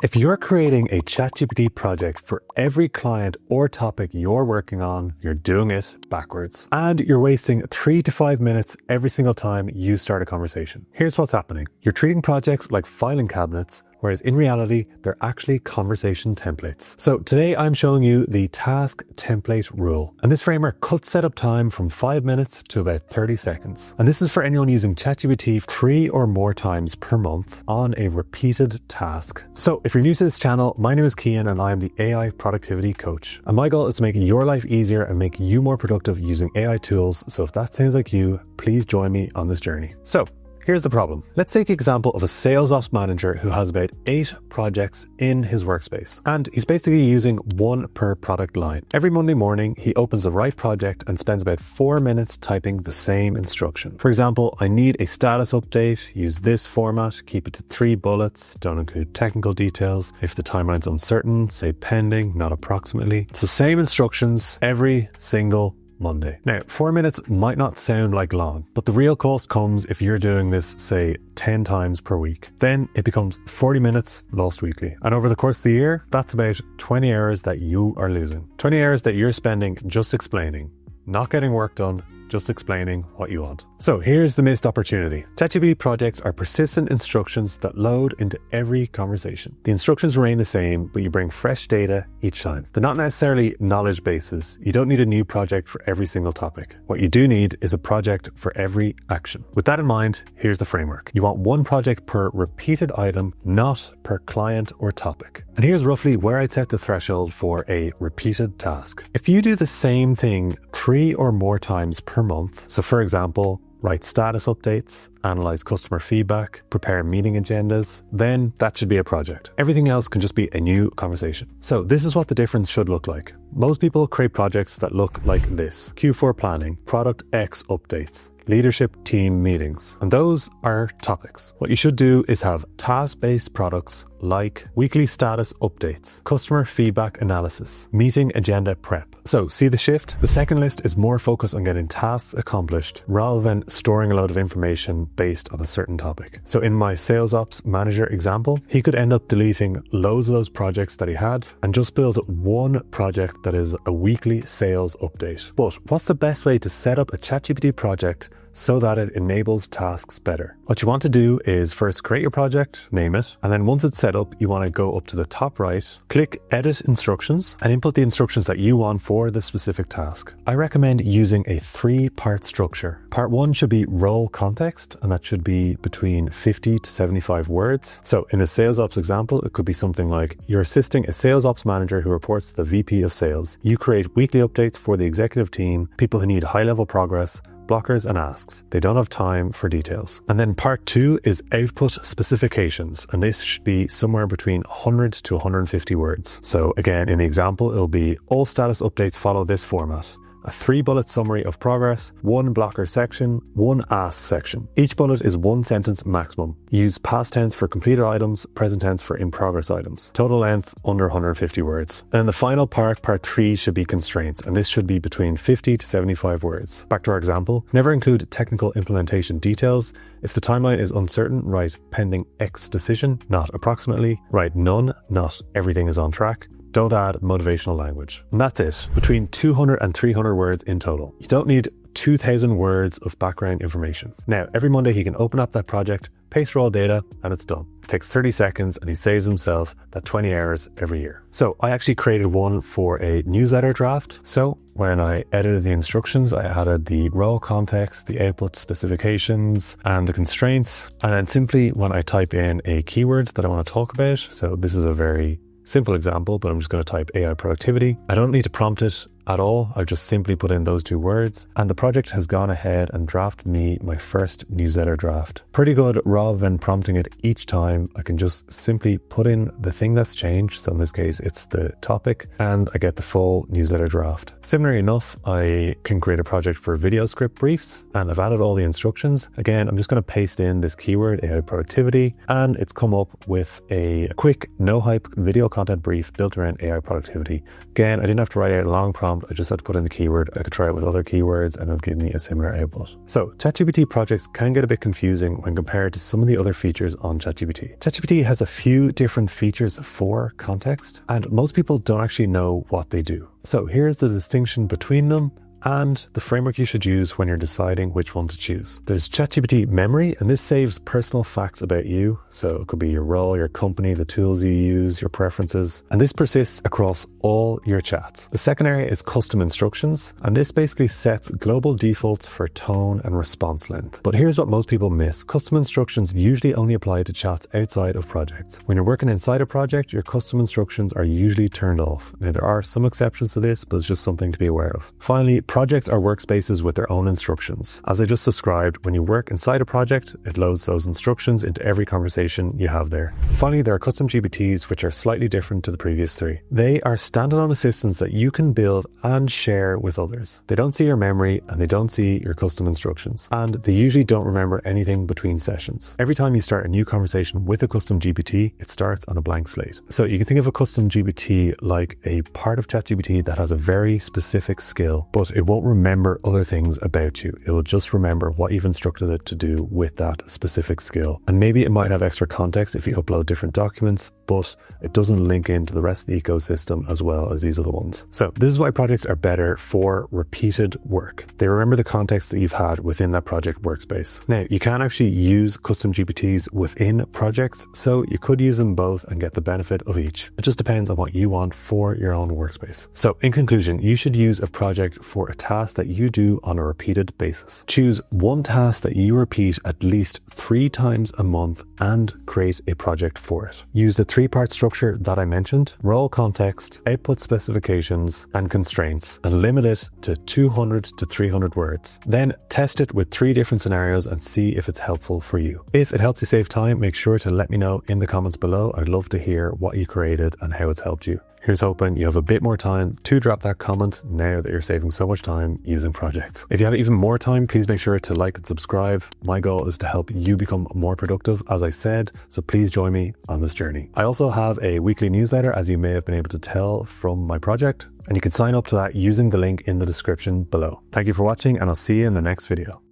If you're creating a ChatGPT project for every client or topic you're working on, you're doing it backwards. And you're wasting 3 to 5 minutes every single time you start a conversation. Here's what's happening. You're treating projects like filing cabinets, whereas in reality, they're actually conversation templates. So today I'm showing you the task template rule. And this framework cuts setup time from 5 minutes to about 30 seconds. And this is for anyone using ChatGPT 3 or more times per month on a repeated task. So if you're new to this channel, my name is Cian and I'm the AI productivity coach. And my goal is to make your life easier and make you more productive using AI tools. So if that sounds like you, please join me on this journey. So here's the problem. Let's take the example of a sales ops manager who has about 8 projects in his workspace. And he's basically using one per product line. Every Monday morning, he opens the right project and spends about 4 minutes typing the same instruction. For example, I need a status update, use this format, keep it to 3 bullets, don't include technical details. If the timeline's uncertain, say pending, not approximately. It's the same instructions every single Monday. Now, 4 minutes might not sound like long, but the real cost comes if you're doing this, say, 10 times per week. Then it becomes 40 minutes lost weekly. And over the course of the year, that's about 20 hours that you are losing. 20 hours that you're spending just explaining, not getting work done, just explaining what you want. So here's the missed opportunity. ChatGPT projects are persistent instructions that load into every conversation. The instructions remain the same, but you bring fresh data each time. They're not necessarily knowledge bases. You don't need a new project for every single topic. What you do need is a project for every action. With that in mind, here's the framework. You want one project per repeated item, not per client or topic. And here's roughly where I'd set the threshold for a repeated task. If you do the same thing 3 or more times per month, so for example, write status updates, analyze customer feedback, prepare meeting agendas, then that should be a project. Everything else can just be a new conversation. So this is what the difference should look like. Most people create projects that look like this: Q4 planning, product X updates, leadership team meetings, and those are topics. What you should do is have task-based products like weekly status updates, customer feedback analysis, meeting agenda prep. So see the shift? The second list is more focused on getting tasks accomplished rather than storing a load of information based on a certain topic. So in my sales ops manager example, he could end up deleting loads of those projects that he had and just build one project that is a weekly sales update. But what's the best way to set up a ChatGPT project so that it enables tasks better? What you want to do is first create your project, name it, and then once it's set up, you want to go up to the top right, click Edit Instructions, and input the instructions that you want for the specific task. I recommend using a 3-part structure. Part 1 should be role context, and that should be between 50 to 75 words. So in the sales ops example, it could be something like, you're assisting a sales ops manager who reports to the VP of sales. You create weekly updates for the executive team, people who need high-level progress, blockers and asks. They don't have time for details. And then part 2 is output specifications. And this should be somewhere between 100 to 150 words. So again, in the example, it'll be all status updates follow this format: a 3-bullet summary of progress, 1 blocker section, 1 ask section. Each bullet is 1 sentence maximum. Use past tense for completed items, present tense for in progress items. Total length under 150 words. And the final part 3, should be constraints, and this should be between 50 to 75 words. Back to our example, never include technical implementation details. If the timeline is uncertain, write pending X decision, not approximately. Write none, not everything is on track. Don't add motivational language. And that's it. Between 200 and 300 words in total. You don't need 2,000 words of background information. Now, every Monday he can open up that project, paste raw data, and it's done. It takes 30 seconds and he saves himself that 20 hours every year. So I actually created one for a newsletter draft. So when I edited the instructions, I added the role context, the output specifications, and the constraints. And then simply when I type in a keyword that I want to talk about, so this is a very simple example, but I'm just going to type AI productivity. I don't need to prompt it at all. I've just simply put in those 2 words, and the project has gone ahead and drafted me my first newsletter draft. Pretty good. Rather than prompting it each time, I can just simply put in the thing that's changed. So in this case, it's the topic, and I get the full newsletter draft. Similarly enough, I can create a project for video script briefs, and I've added all the instructions. Again, I'm just going to paste in this keyword, AI productivity, and it's come up with a quick, no hype video content brief built around AI productivity. Again, I didn't have to write out a long prompt. prompt. I just had to put in the keyword. I could try it with other keywords and it'll give me a similar output. So ChatGPT projects can get a bit confusing when compared to some of the other features on ChatGPT. ChatGPT has a few different features for context, and most people don't actually know what they do. So here's the distinction between them and the framework you should use when you're deciding which one to choose. There's ChatGPT Memory, and this saves personal facts about you. So it could be your role, your company, the tools you use, your preferences, and this persists across all your chats. The second area is Custom Instructions, and this basically sets global defaults for tone and response length. But here's what most people miss. Custom instructions usually only apply to chats outside of projects. When you're working inside a project, your custom instructions are usually turned off. Now, there are some exceptions to this, but it's just something to be aware of. Finally, projects are workspaces with their own instructions. As I just described, when you work inside a project, it loads those instructions into every conversation you have there. Finally, there are Custom GPTs, which are slightly different to the previous three. They are standalone assistants that you can build and share with others. They don't see your memory and they don't see your custom instructions, and they usually don't remember anything between sessions. Every time you start a new conversation with a Custom GPT, it starts on a blank slate. So you can think of a Custom GPT like a part of ChatGPT that has a very specific skill, but it won't remember other things about you. It will just remember what you've instructed it to do with that specific skill. And maybe it might have extra context if you upload different documents, but it doesn't link into the rest of the ecosystem as well as these other ones. So this is why projects are better for repeated work. They remember the context that you've had within that project workspace. Now, you can actually use Custom GPTs within projects, so you could use them both and get the benefit of each. It just depends on what you want for your own workspace. So in conclusion, you should use a project for a task that you do on a repeated basis. Choose one task that you repeat at least 3 times a month and create a project for it. Use the 3-part structure that I mentioned: role context, output specifications, and constraints, and limit it to 200 to 300 words. Then test it with 3 different scenarios and see if it's helpful for you. If it helps you save time, make sure to let me know in the comments below. I'd love to hear what you created and how it's helped you. Here's hoping you have a bit more time to drop that comment now that you're saving so much time using projects. If you have even more time, please make sure to like and subscribe. My goal is to help you become more productive, as I said, so please join me on this journey. I also have a weekly newsletter, as you may have been able to tell from my project, and you can sign up to that using the link in the description below. Thank you for watching, and I'll see you in the next video.